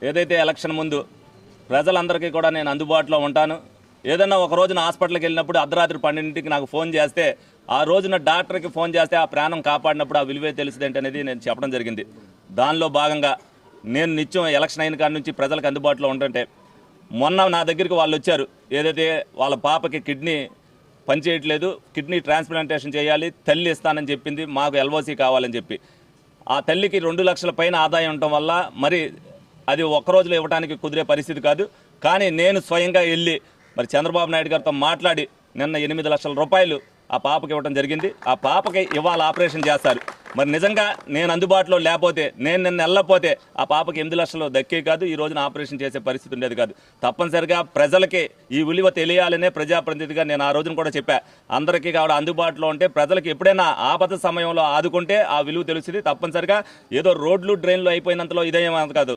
ఏదైతే ఎలక్షన్ ముందు ప్రజలందరికీ కూడా నేను అందుబాటులో ఉంటాను. ఏదన్నా ఒక రోజున హాస్పిటల్కి వెళ్ళినప్పుడు అర్ధరాత్రి 12ంటికి నాకు ఫోన్ చేస్తే ఆ రోజున డాక్టర్కి ఫోన్ చేస్తే ఆ ప్రాణం కాపాడినప్పుడు ఆ విలువే తెలుసుదేంటి అనేది నేను చెప్పడం జరిగింది. దానిలో భాగంగా నేను నిత్యం ఎలక్షన్ అయిన కాడి నుంచి ప్రజలకు అందుబాటులో ఉంటుంటే మొన్న నా దగ్గరికి వాళ్ళు వచ్చారు. ఏదైతే వాళ్ళ పాపకి కిడ్నీ పనిచేయట్లేదు, కిడ్నీ ట్రాన్స్ప్లాంటేషన్ చేయాలి, తల్లి ఇస్తానని చెప్పింది, మాకు ఎల్ఓసి కావాలని చెప్పి. ఆ తల్లికి 2 లక్షల పైన ఆదాయం ఉండటం వల్ల మరి అది ఒక్క రోజులో ఇవ్వడానికి కుదిరే పరిస్థితి కాదు. కానీ నేను స్వయంగా వెళ్ళి మరి చంద్రబాబు నాయుడు గారితో మాట్లాడి నిన్న 8 లక్షల రూపాయలు ఆ పాపకి ఇవ్వడం జరిగింది. ఆ పాపకి ఇవాళ ఆపరేషన్ చేస్తారు. మరి నిజంగా నేను అందుబాటులో లేకపోతే, నేను నిన్న వెళ్ళకపోతే ఆ పాపకి 8 లక్షలు దక్కే కాదు, ఈ రోజున ఆపరేషన్ చేసే పరిస్థితి ఉండేది కాదు. తప్పనిసరిగా ప్రజలకి ఈ విలువ తెలియాలనే ప్రజాప్రతినిధిగా నేను ఆ రోజున కూడా చెప్పా. అందరికీ కూడా అందుబాటులో ఉంటే ప్రజలకు ఎప్పుడైనా ఆపద సమయంలో ఆదుకుంటే ఆ విలువ తెలుస్తుంది. తప్పనిసరిగా ఏదో రోడ్లు డ్రైన్లు అయిపోయినంతలో ఇదేమో కాదు.